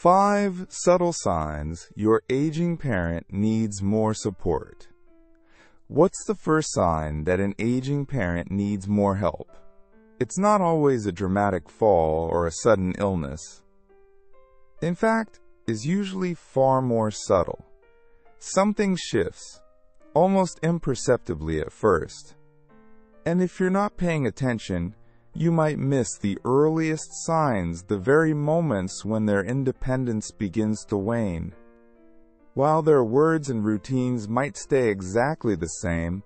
5 subtle signs your aging parent needs more support. What's the first sign that an aging parent needs more help? It's not always a dramatic fall or a sudden illness. In fact, it's usually far more subtle. Something shifts, almost imperceptibly at first. And if you're not paying attention, you might miss the earliest signs, the very moments when their independence begins to wane. While their words and routines might stay exactly the same,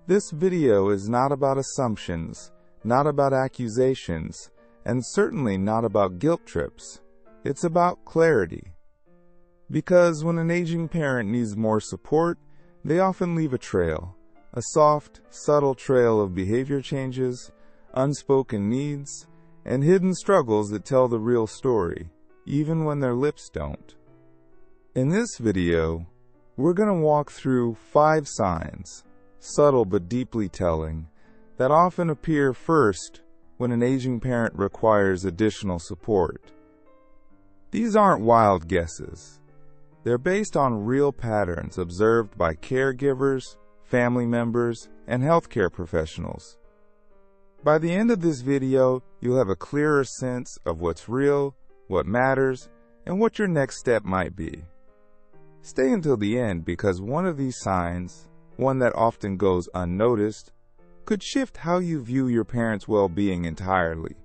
this video is not about assumptions, not about accusations, and certainly not about guilt trips. It's about clarity. Because when an aging parent needs more support, they often leave a trail, a soft, subtle trail of behavior changes, unspoken needs, and hidden struggles that tell the real story, even when their lips don't. In this video, we're going to walk through 5 signs, subtle but deeply telling, that often appear first when an aging parent requires additional support. These aren't wild guesses. They're based on real patterns observed by caregivers, family members, and healthcare professionals. By the end of this video, you'll have a clearer sense of what's real, what matters, and what your next step might be. Stay until the end because one of these signs, one that often goes unnoticed, could shift how you view your parents' well-being entirely.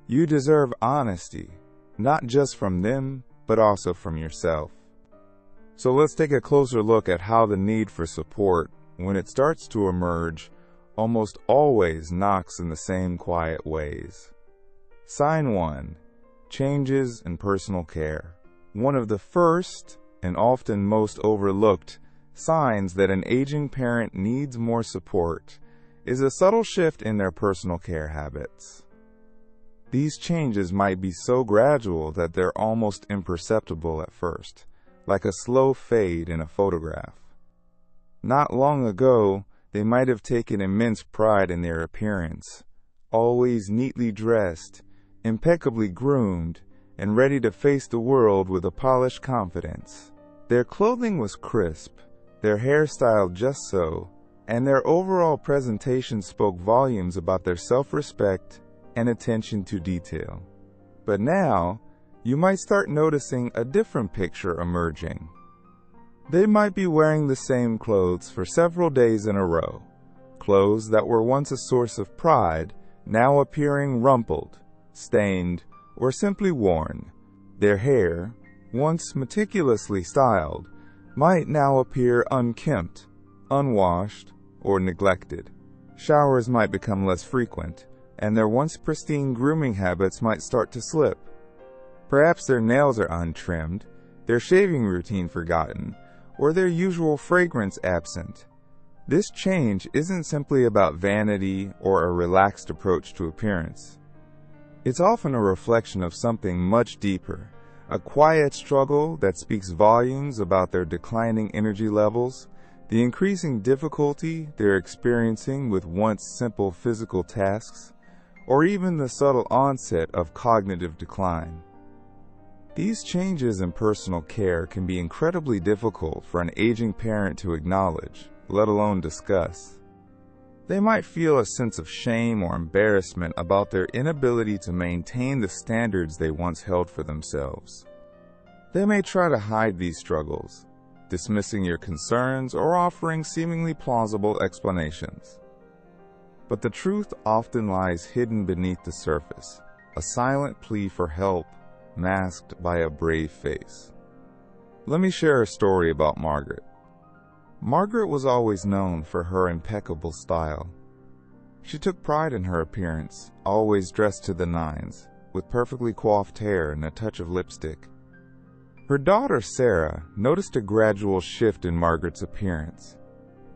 You deserve honesty, not just from them, but also from yourself. So let's take a closer look at how the need for support, when it starts to emerge, almost always knocks in the same quiet ways. Sign 1. Changes in personal care. One of the first, and often most overlooked, signs that an aging parent needs more support is a subtle shift in their personal care habits. These changes might be so gradual that they're almost imperceptible at first, like a slow fade in a photograph. Not long ago, they might have taken immense pride in their appearance, always neatly dressed, impeccably groomed, and ready to face the world with a polished confidence. Their clothing was crisp, their hairstyle just so, and their overall presentation spoke volumes about their self-respect and attention to detail. But now, you might start noticing a different picture emerging. They might be wearing the same clothes for several days in a row, clothes that were once a source of pride, now appearing rumpled, stained, or simply worn. Their hair, once meticulously styled, might now appear unkempt, unwashed, or neglected. Showers might become less frequent, and their once pristine grooming habits might start to slip. Perhaps their nails are untrimmed, their shaving routine forgotten, or their usual fragrance absent. This change isn't simply about vanity or a relaxed approach to appearance. It's often a reflection of something much deeper, a quiet struggle that speaks volumes about their declining energy levels, the increasing difficulty they're experiencing with once simple physical tasks, or even the subtle onset of cognitive decline. These changes in personal care can be incredibly difficult for an aging parent to acknowledge, let alone discuss. They might feel a sense of shame or embarrassment about their inability to maintain the standards they once held for themselves. They may try to hide these struggles, dismissing your concerns or offering seemingly plausible explanations. But the truth often lies hidden beneath the surface, a silent plea for help, masked by a brave face. Let me share a story about Margaret. Margaret was always known for her impeccable style. She took pride in her appearance, always dressed to the nines, with perfectly coiffed hair and a touch of lipstick. Her daughter Sarah noticed a gradual shift in Margaret's appearance.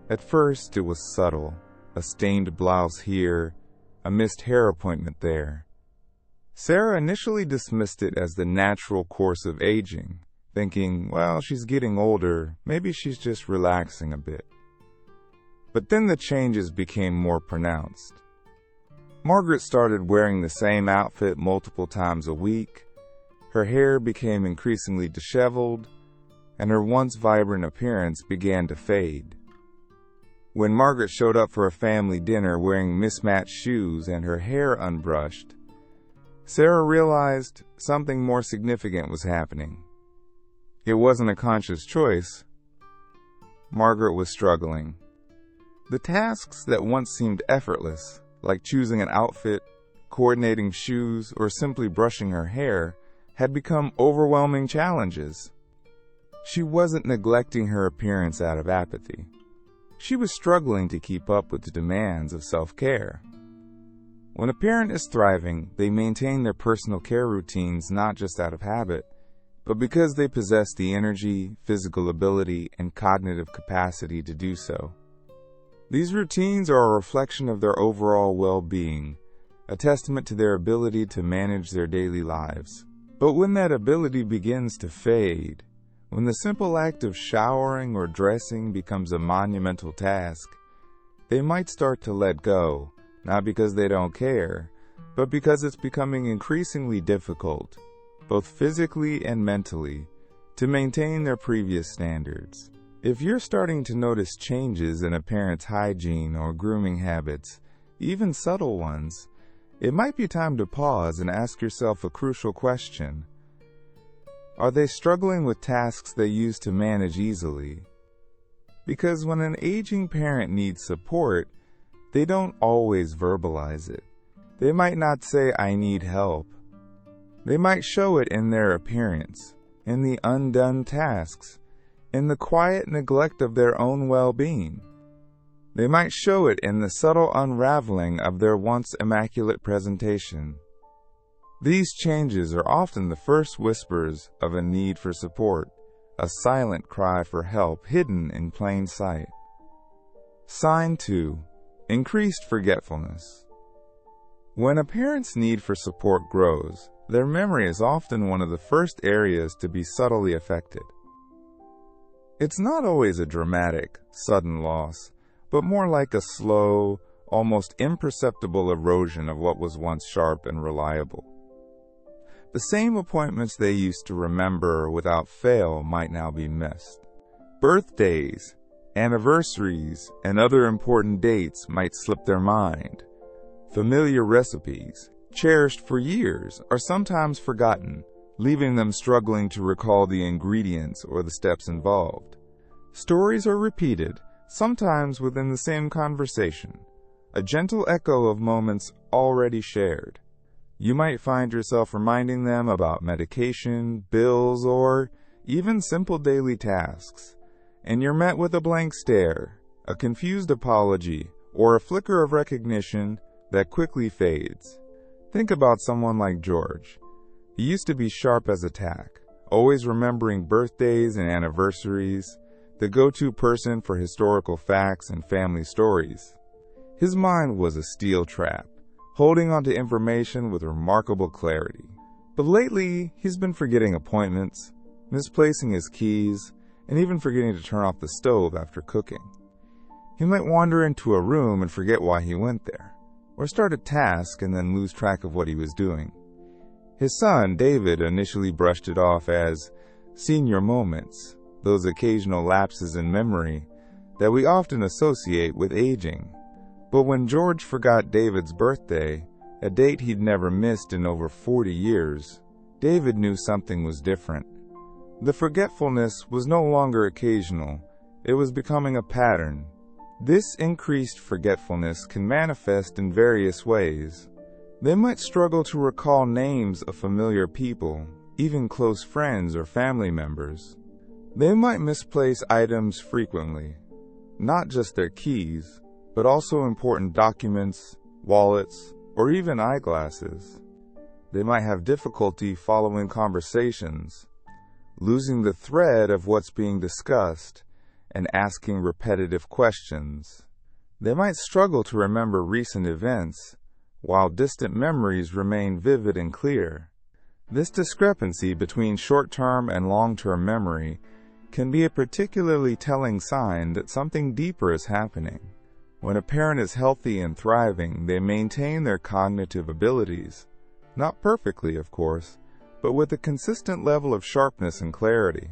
At first it was subtle, a stained blouse here, a missed hair appointment there. Sarah initially dismissed it as the natural course of aging, thinking, well, she's getting older, maybe she's just relaxing a bit. But then the changes became more pronounced. Margaret started wearing the same outfit multiple times a week, Her hair became increasingly disheveled, and her once vibrant appearance began to fade. When Margaret showed up for a family dinner wearing mismatched shoes and her hair unbrushed, Sarah realized something more significant was happening. It wasn't a conscious choice. Margaret was struggling. The tasks that once seemed effortless, like choosing an outfit, coordinating shoes, or simply brushing her hair, had become overwhelming challenges. She wasn't neglecting her appearance out of apathy. She was struggling to keep up with the demands of self-care. When a parent is thriving, they maintain their personal care routines not just out of habit, but because they possess the energy, physical ability, and cognitive capacity to do so. These routines are a reflection of their overall well-being, a testament to their ability to manage their daily lives. But when that ability begins to fade, when the simple act of showering or dressing becomes a monumental task, they might start to let go, not because they don't care, but because it's becoming increasingly difficult, both physically and mentally, to maintain their previous standards. If you're starting to notice changes in a parent's hygiene or grooming habits, even subtle ones, it might be time to pause and ask yourself a crucial question. Are they struggling with tasks they used to manage easily? Because when an aging parent needs support, they don't always verbalize it. They might not say, "I need help." They might show it in their appearance, in the undone tasks, in the quiet neglect of their own well-being. They might show it in the subtle unraveling of their once immaculate presentation. These changes are often the first whispers of a need for support, a silent cry for help hidden in plain sight. Sign 2. Increased forgetfulness. When a parent's need for support grows, their memory is often one of the first areas to be subtly affected. It's not always a dramatic, sudden loss, but more like a slow, almost imperceptible erosion of what was once sharp and reliable. The same appointments they used to remember without fail might now be missed. Birthdays, anniversaries, and other important dates might slip their mind. Familiar recipes, cherished for years, are sometimes forgotten, leaving them struggling to recall the ingredients or the steps involved. Stories are repeated, sometimes within the same conversation, a gentle echo of moments already shared. You might find yourself reminding them about medication, bills, or even simple daily tasks, and you're met with a blank stare, a confused apology, or a flicker of recognition that quickly fades. Think about someone like George. He used to be sharp as a tack, always remembering birthdays and anniversaries, the go-to person for historical facts and family stories. His mind was a steel trap, holding onto information with remarkable clarity. But lately, he's been forgetting appointments, misplacing his keys, and even forgetting to turn off the stove after cooking. He might wander into a room and forget why he went there, or start a task and then lose track of what he was doing. His son, David, initially brushed it off as senior moments, those occasional lapses in memory that we often associate with aging. But when George forgot David's birthday, a date he'd never missed in over 40 years, David knew something was different. The forgetfulness was no longer occasional, it was becoming a pattern. This increased forgetfulness can manifest in various ways. They might struggle to recall names of familiar people, even close friends or family members. They might misplace items frequently, not just their keys, but also important documents, wallets, or even eyeglasses. They might have difficulty following conversations, losing the thread of what's being discussed, and asking repetitive questions. They might struggle to remember recent events, while distant memories remain vivid and clear. This discrepancy between short-term and long-term memory can be a particularly telling sign that something deeper is happening. When a parent is healthy and thriving, they maintain their cognitive abilities. Not perfectly, of course, but with a consistent level of sharpness and clarity.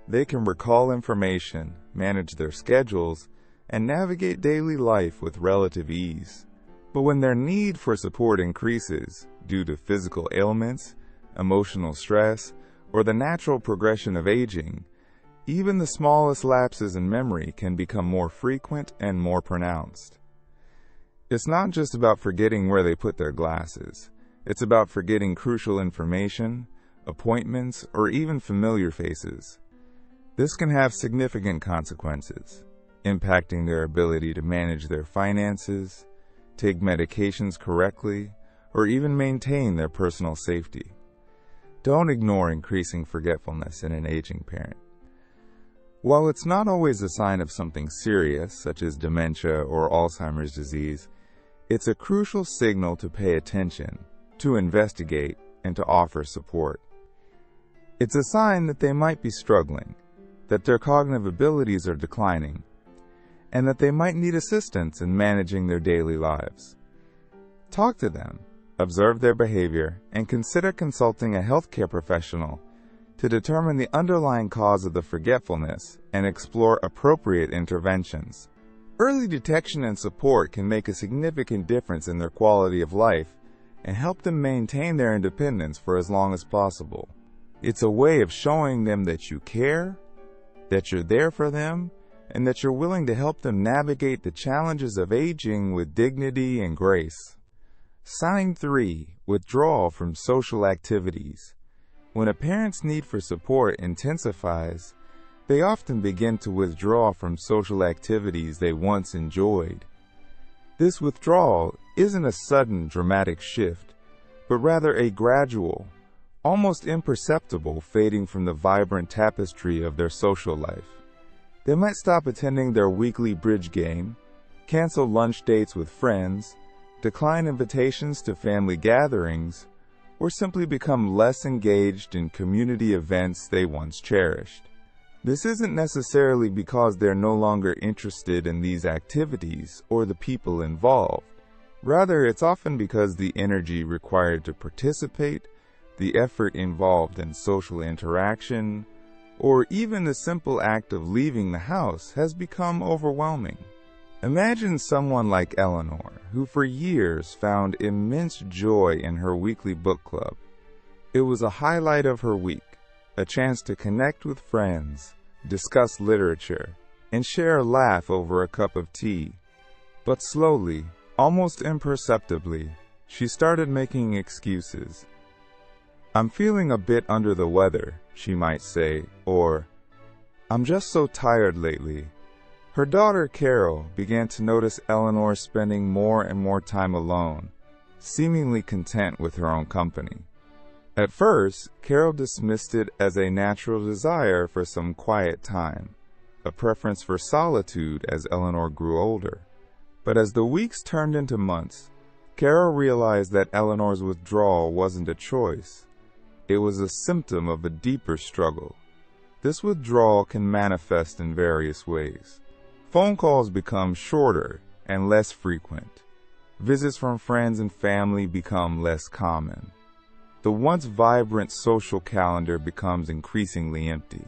They can recall information, manage their schedules, and navigate daily life with relative ease. But when their need for support increases due to physical ailments, emotional stress, or the natural progression of aging, even the smallest lapses in memory can become more frequent and more pronounced. It's not just about forgetting where they put their glasses. It's about forgetting crucial information, appointments, or even familiar faces. This can have significant consequences, impacting their ability to manage their finances, take medications correctly, or even maintain their personal safety. Don't ignore increasing forgetfulness in an aging parent. While it's not always a sign of something serious, such as dementia or Alzheimer's disease, it's a crucial signal to pay attention, to investigate, and to offer support. It's a sign that they might be struggling, that their cognitive abilities are declining, and that they might need assistance in managing their daily lives. Talk to them, observe their behavior, and consider consulting a healthcare professional to determine the underlying cause of the forgetfulness and explore appropriate interventions. Early detection and support can make a significant difference in their quality of life and help them maintain their independence for as long as possible. It's a way of showing them that you care, that you're there for them, and that you're willing to help them navigate the challenges of aging with dignity and grace. Sign 3. Withdrawal from social activities. When a parent's need for support intensifies, they often begin to withdraw from social activities they once enjoyed. This withdrawal isn't a sudden, dramatic shift, but rather a gradual, almost imperceptible fading from the vibrant tapestry of their social life. They might stop attending their weekly bridge game, cancel lunch dates with friends, decline invitations to family gatherings, or simply become less engaged in community events they once cherished. This isn't necessarily because they're no longer interested in these activities or the people involved. Rather, it's often because the energy required to participate, the effort involved in social interaction, or even the simple act of leaving the house has become overwhelming. Imagine someone like Eleanor, who for years found immense joy in her weekly book club. It was a highlight of her week, a chance to connect with friends, discuss literature, and share a laugh over a cup of tea. But slowly, almost imperceptibly, she started making excuses. "I'm feeling a bit under the weather," she might say, or, "I'm just so tired lately." Her daughter Carol began to notice Eleanor spending more and more time alone, seemingly content with her own company. At first, Carol dismissed it as a natural desire for some quiet time, a preference for solitude as Eleanor grew older. But as the weeks turned into months, Carol realized that Eleanor's withdrawal wasn't a choice. It was a symptom of a deeper struggle. This withdrawal can manifest in various ways. Phone calls become shorter and less frequent. Visits from friends and family become less common. The once vibrant social calendar becomes increasingly empty.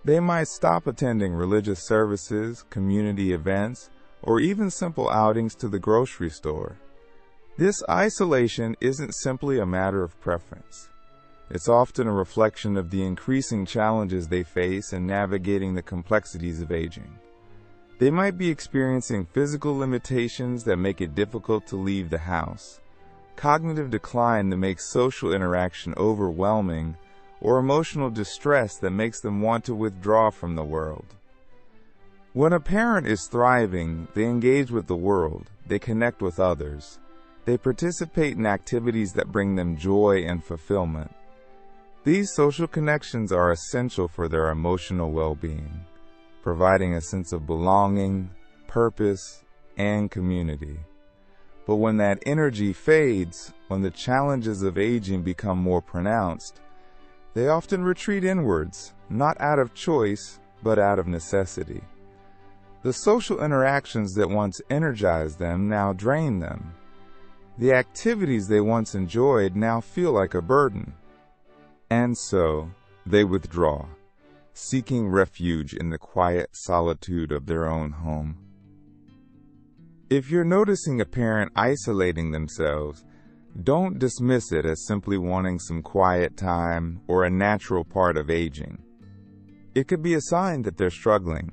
They might stop attending religious services, community events, or even simple outings to the grocery store. This isolation isn't simply a matter of preference. It's often a reflection of the increasing challenges they face in navigating the complexities of aging. They might be experiencing physical limitations that make it difficult to leave the house, cognitive decline that makes social interaction overwhelming, or emotional distress that makes them want to withdraw from the world. When a parent is thriving, they engage with the world, they connect with others, they participate in activities that bring them joy and fulfillment. These social connections are essential for their emotional well-being, providing a sense of belonging, purpose, and community. But when that energy fades, when the challenges of aging become more pronounced, they often retreat inwards, not out of choice, but out of necessity. The social interactions that once energized them now drain them. The activities they once enjoyed now feel like a burden. And so, they withdraw, seeking refuge in the quiet solitude of their own home. If you're noticing a parent isolating themselves, don't dismiss it as simply wanting some quiet time or a natural part of aging. It could be a sign that they're struggling,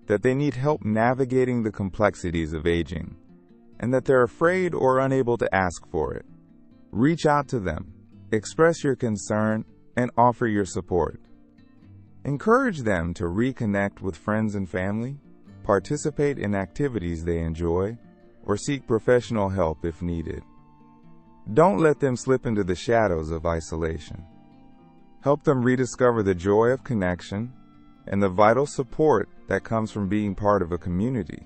that they need help navigating the complexities of aging, and that they're afraid or unable to ask for it. Reach out to them, express your concern, and offer your support. Encourage them to reconnect with friends and family, participate in activities they enjoy, or seek professional help if needed. Don't let them slip into the shadows of isolation. Help them rediscover the joy of connection and the vital support that comes from being part of a community.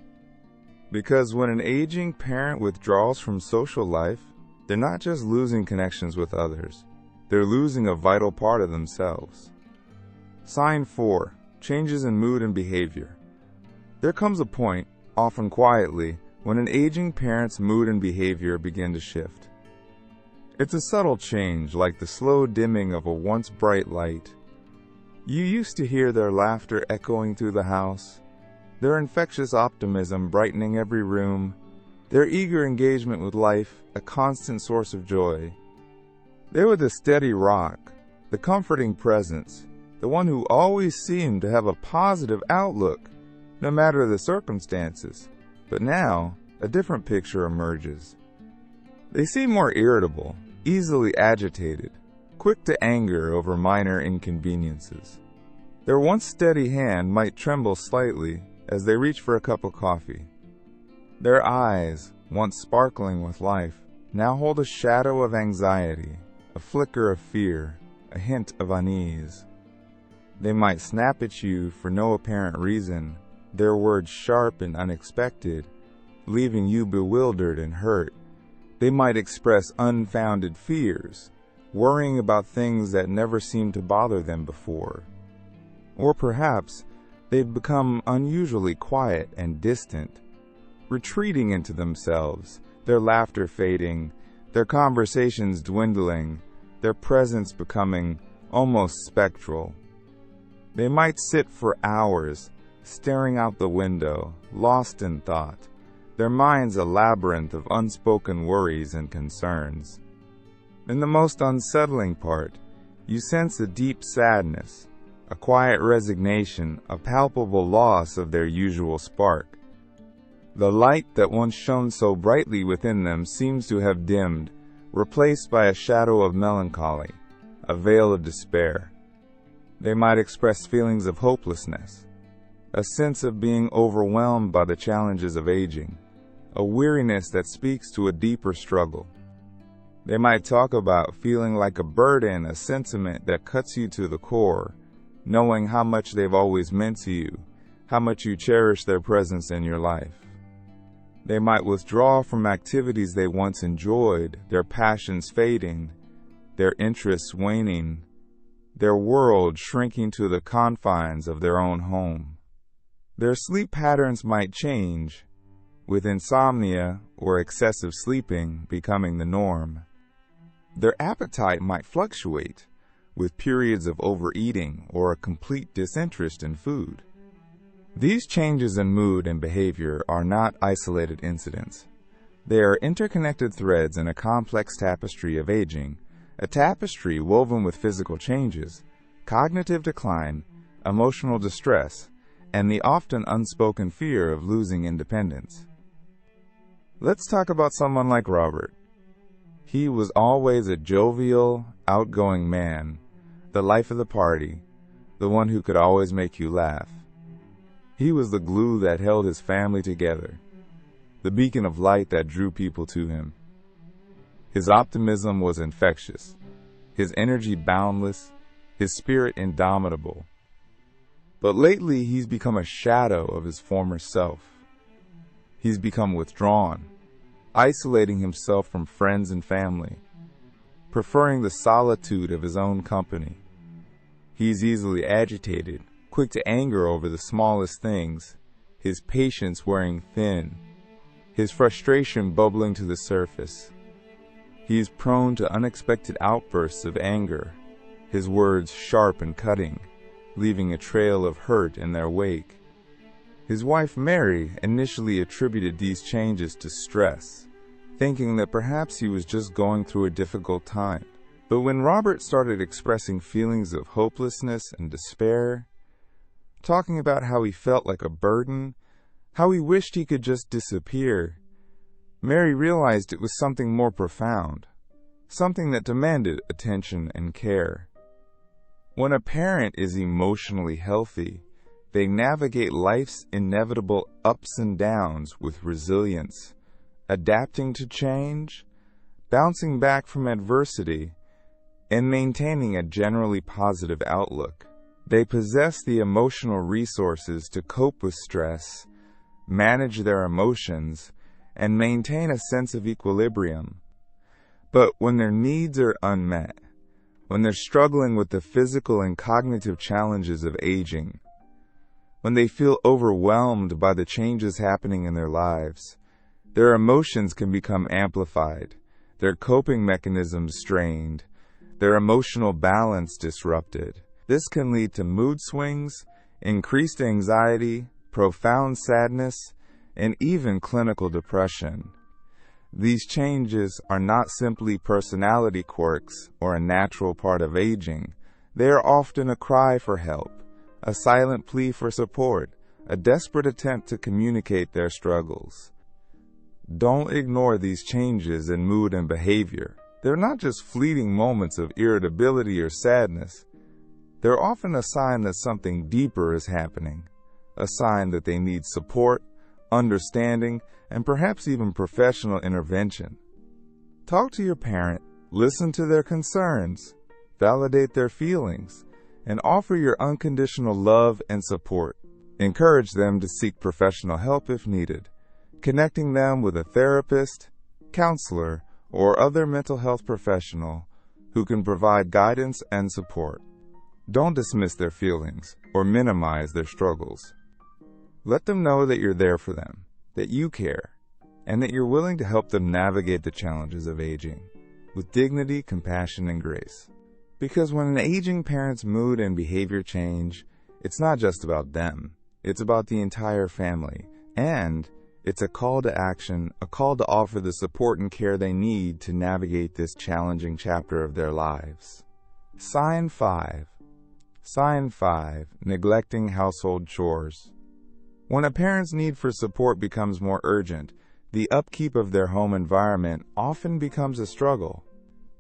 Because when an aging parent withdraws from social life, they're not just losing connections with others, they're losing a vital part of themselves. Sign 4. Changes in mood and behavior. There comes a point, often quietly, when an aging parent's mood and behavior begin to shift. It's a subtle change, like the slow dimming of a once bright light. You used to hear their laughter echoing through the house, their infectious optimism brightening every room, their eager engagement with life a constant source of joy. They were the steady rock, the comforting presence, the one who always seemed to have a positive outlook, no matter the circumstances. But now, a different picture emerges. They seem more irritable, easily agitated, quick to anger over minor inconveniences. Their once steady hand might tremble slightly as they reach for a cup of coffee. Their eyes, once sparkling with life, now hold a shadow of anxiety, a flicker of fear, a hint of unease. They might snap at you for no apparent reason, their words sharp and unexpected, leaving you bewildered and hurt. They might express unfounded fears, worrying about things that never seemed to bother them before. Or perhaps they've become unusually quiet and distant, retreating into themselves, their laughter fading, their conversations dwindling, their presence becoming almost spectral. They might sit for hours, staring out the window, lost in thought, their minds a labyrinth of unspoken worries and concerns. In the most unsettling part, you sense a deep sadness, a quiet resignation, a palpable loss of their usual spark. The light that once shone so brightly within them seems to have dimmed, replaced by a shadow of melancholy, a veil of despair. They might express feelings of hopelessness, a sense of being overwhelmed by the challenges of aging, a weariness that speaks to a deeper struggle. They might talk about feeling like a burden, a sentiment that cuts you to the core, knowing how much they've always meant to you, how much you cherish their presence in your life. They might withdraw from activities they once enjoyed, their passions fading, their interests waning, their world shrinking to the confines of their own home. Their sleep patterns might change, with insomnia or excessive sleeping becoming the norm. Their appetite might fluctuate, with periods of overeating or a complete disinterest in food. These changes in mood and behavior are not isolated incidents. They are interconnected threads in a complex tapestry of aging, a tapestry woven with physical changes, cognitive decline, emotional distress, and the often unspoken fear of losing independence. Let's talk about someone like Robert. He was always a jovial, outgoing man, the life of the party, the one who could always make you laugh. He was the glue that held his family together, the beacon of light that drew people to him. His optimism was infectious, his energy boundless, his spirit indomitable. But lately he's become a shadow of his former self. He's become withdrawn, isolating himself from friends and family, preferring the solitude of his own company. He's easily agitated, quick to anger over the smallest things, his patience wearing thin, his frustration bubbling to the surface. He is prone to unexpected outbursts of anger, his words sharp and cutting, leaving a trail of hurt in their wake. His wife Mary initially attributed these changes to stress, thinking that perhaps he was just going through a difficult time. But when Robert started expressing feelings of hopelessness and despair, talking about how he felt like a burden, how he wished he could just disappear, Mary realized it was something more profound, something that demanded attention and care. When a parent is emotionally healthy, they navigate life's inevitable ups and downs with resilience, adapting to change, bouncing back from adversity, and maintaining a generally positive outlook. They possess the emotional resources to cope with stress, manage their emotions, and maintain a sense of equilibrium. But when their needs are unmet, when they're struggling with the physical and cognitive challenges of aging, when they feel overwhelmed by the changes happening in their lives, their emotions can become amplified, their coping mechanisms strained, their emotional balance disrupted. This can lead to mood swings, increased anxiety, profound sadness, and even clinical depression. These changes are not simply personality quirks or a natural part of aging. They are often a cry for help, a silent plea for support, a desperate attempt to communicate their struggles. Don't ignore these changes in mood and behavior. They're not just fleeting moments of irritability or sadness. They're often a sign that something deeper is happening, a sign that they need support, understanding, and perhaps even professional intervention. Talk to your parent, listen to their concerns, validate their feelings, and offer your unconditional love and support. Encourage them to seek professional help if needed, connecting them with a therapist, counselor, or other mental health professional who can provide guidance and support. Don't dismiss their feelings or minimize their struggles. Let them know that you're there for them, that you care, and that you're willing to help them navigate the challenges of aging with dignity, compassion, and grace. Because when an aging parent's mood and behavior change, it's not just about them. It's about the entire family, and it's a call to action, a call to offer the support and care they need to navigate this challenging chapter of their lives. Sign 5. Sign 5. Neglecting household chores. When a parent's need for support becomes more urgent, the upkeep of their home environment often becomes a struggle.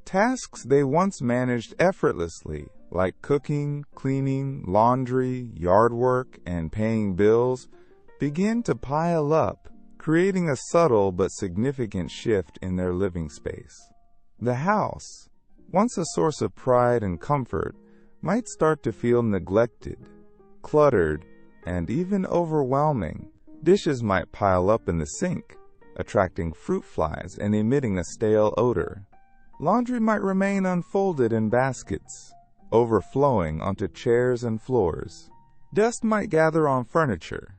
Tasks they once managed effortlessly, like cooking, cleaning, laundry, yard work, and paying bills, begin to pile up, creating a subtle but significant shift in their living space. The house, once a source of pride and comfort, might start to feel neglected, cluttered, and even overwhelming. Dishes might pile up in the sink, attracting fruit flies and emitting a stale odor. Laundry might remain unfolded in baskets, overflowing onto chairs and floors. Dust might gather on furniture,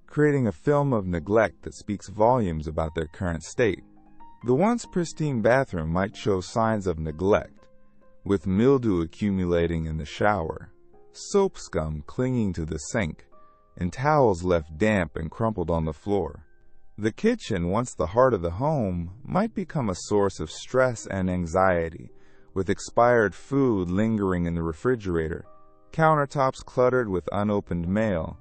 creating a film of neglect that speaks volumes about their current state. The once pristine bathroom might show signs of neglect, with mildew accumulating in the shower, soap scum clinging to the sink, and towels left damp and crumpled on the floor. The kitchen, once the heart of the home, might become a source of stress and anxiety, with expired food lingering in the refrigerator, countertops cluttered with unopened mail,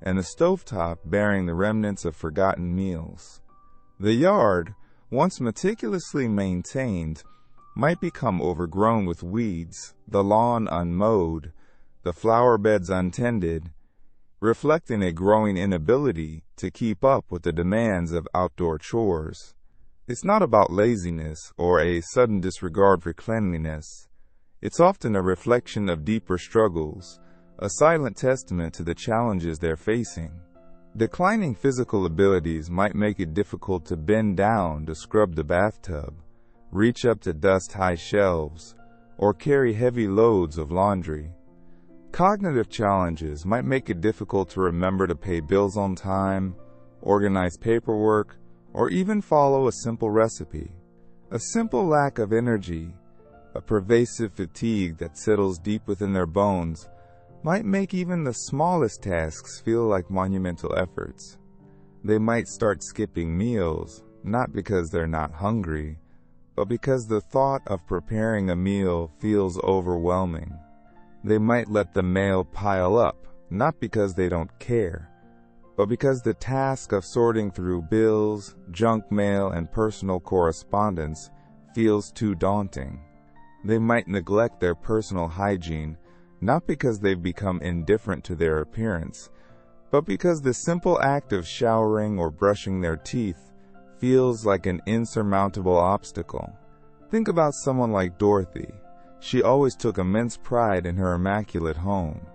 and the stovetop bearing the remnants of forgotten meals. The yard, once meticulously maintained, might become overgrown with weeds, the lawn unmowed, the flower beds untended, reflecting a growing inability to keep up with the demands of outdoor chores. It's not about laziness or a sudden disregard for cleanliness. It's often a reflection of deeper struggles, a silent testament to the challenges they're facing. Declining physical abilities might make it difficult to bend down to scrub the bathtub, reach up to dust-high shelves, or carry heavy loads of laundry. Cognitive challenges might make it difficult to remember to pay bills on time, organize paperwork, or even follow a simple recipe. A simple lack of energy a pervasive fatigue that settles deep within their bones, might make even the smallest tasks feel like monumental efforts. They might start skipping meals, not because they're not hungry, but because the thought of preparing a meal feels overwhelming. They might let the mail pile up, not because they don't care, but because the task of sorting through bills, junk mail, and personal correspondence feels too daunting. They might neglect their personal hygiene, not because they've become indifferent to their appearance, but because the simple act of showering or brushing their teeth feels like an insurmountable obstacle. Think about someone like Dorothy. She always took immense pride in her immaculate home.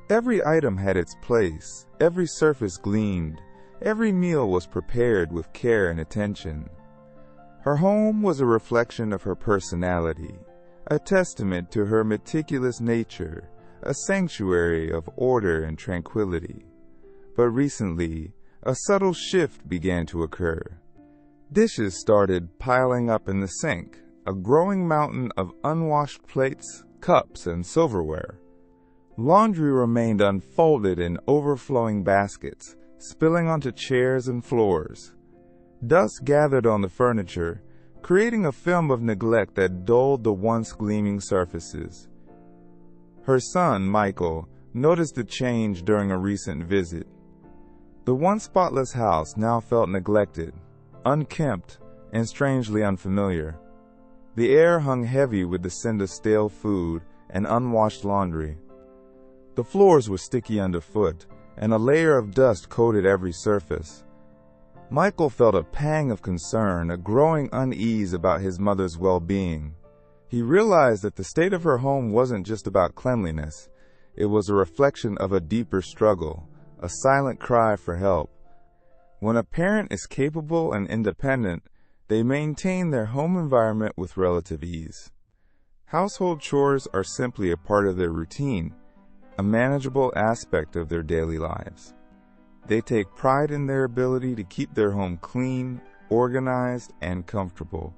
Every item had its place, every surface gleamed, every meal was prepared with care and attention. Her home was a reflection of her personality, a testament to her meticulous nature, a sanctuary of order and tranquility. But recently, a subtle shift began to occur. Dishes started piling up in the sink, a growing mountain of unwashed plates, cups, and silverware. Laundry remained unfolded in overflowing baskets, spilling onto chairs and floors. Dust gathered on the furniture, creating a film of neglect that dulled the once gleaming surfaces. Her son, Michael, noticed the change during a recent visit. The once spotless house now felt neglected, unkempt, and strangely unfamiliar. The air hung heavy with the scent of stale food and unwashed laundry. The floors were sticky underfoot, and a layer of dust coated every surface. Michael felt a pang of concern, a growing unease about his mother's well-being. He realized that the state of her home wasn't just about cleanliness. It was a reflection of a deeper struggle, a silent cry for help. When a parent is capable and independent, they maintain their home environment with relative ease. Household chores are simply a part of their routine, a manageable aspect of their daily lives. They take pride in their ability to keep their home clean, organized, and comfortable.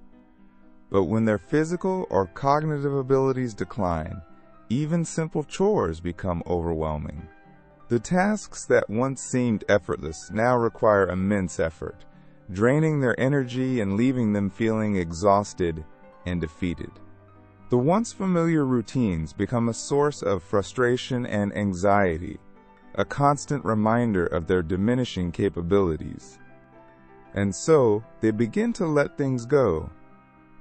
But when their physical or cognitive abilities decline, even simple chores become overwhelming. The tasks that once seemed effortless now require immense effort, draining their energy and leaving them feeling exhausted and defeated. The once familiar routines become a source of frustration and anxiety, a constant reminder of their diminishing capabilities. And so, they begin to let things go,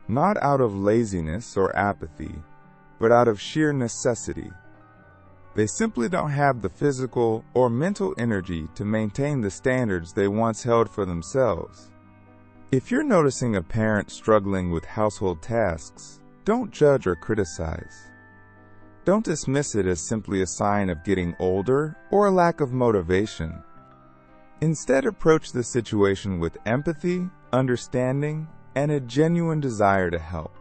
not out of laziness or apathy, but out of sheer necessity. They simply don't have the physical or mental energy to maintain the standards they once held for themselves. If you're noticing a parent struggling with household tasks, don't judge or criticize. Don't dismiss it as simply a sign of getting older or a lack of motivation. Instead, approach the situation with empathy, understanding, and a genuine desire to help.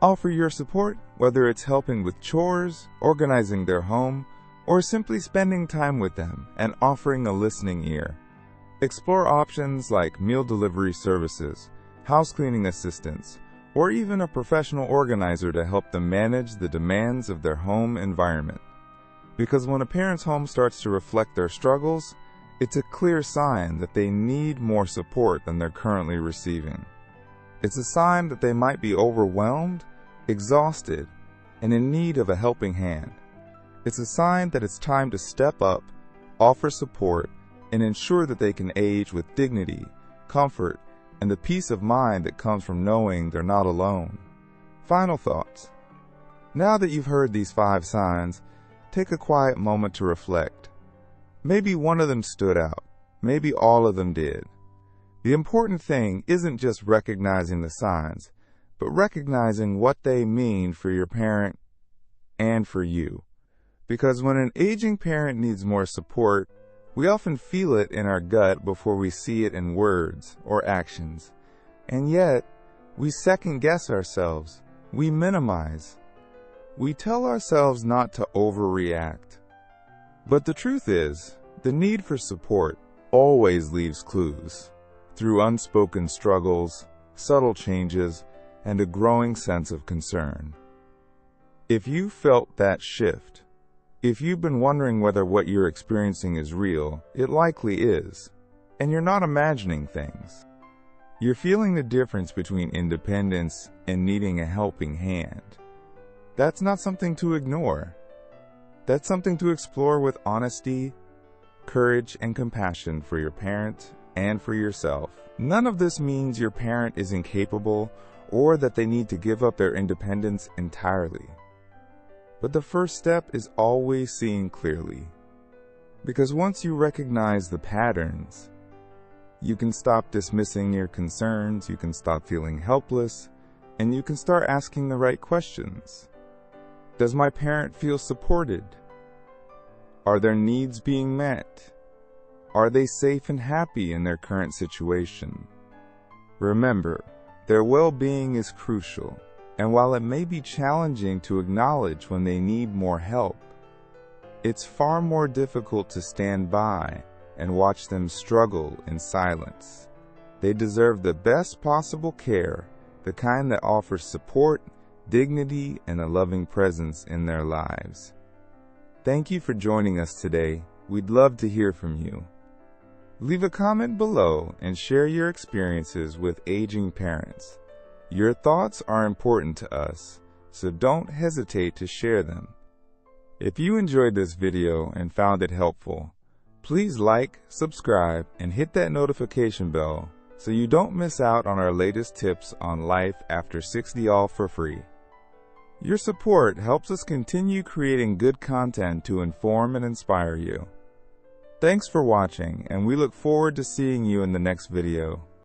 Offer your support, whether it's helping with chores, organizing their home, or simply spending time with them and offering a listening ear. Explore options like meal delivery services, house cleaning assistance, or even a professional organizer to help them manage the demands of their home environment. Because when a parent's home starts to reflect their struggles, it's a clear sign that they need more support than they're currently receiving. It's a sign that they might be overwhelmed, exhausted, and in need of a helping hand. It's a sign that it's time to step up, offer support, and ensure that they can age with dignity, comfort, and the peace of mind that comes from knowing they're not alone. Final thoughts. Now that you've heard these 5 signs, take a quiet moment to reflect. Maybe one of them stood out. Maybe all of them did. The important thing isn't just recognizing the signs, but recognizing what they mean for your parent and for you. Because when an aging parent needs more support, we often feel it in our gut before we see it in words or actions. And yet, we second-guess ourselves. We minimize. We tell ourselves not to overreact. But the truth is, the need for support always leaves clues, through unspoken struggles, subtle changes, and a growing sense of concern. If you felt that shift, if you've been wondering whether what you're experiencing is real, it likely is. And you're not imagining things. You're feeling the difference between independence and needing a helping hand. That's not something to ignore. That's something to explore with honesty, courage, and compassion for your parent and for yourself. None of this means your parent is incapable or that they need to give up their independence entirely. But the first step is always seeing clearly. Because once you recognize the patterns, you can stop dismissing your concerns, you can stop feeling helpless, and you can start asking the right questions. Does my parent feel supported? Are their needs being met? Are they safe and happy in their current situation? Remember, their well-being is crucial, and while it may be challenging to acknowledge when they need more help, it's far more difficult to stand by and watch them struggle in silence. They deserve the best possible care, the kind that offers support, dignity, and a loving presence in their lives. Thank you for joining us today. We'd love to hear from you. Leave a comment below and share your experiences with aging parents. Your thoughts are important to us, so don't hesitate to share them. If you enjoyed this video and found it helpful, please like, subscribe, and hit that notification bell so you don't miss out on our latest tips on life after 60 all for free. Your support helps us continue creating good content to inform and inspire you. Thanks for watching, and we look forward to seeing you in the next video.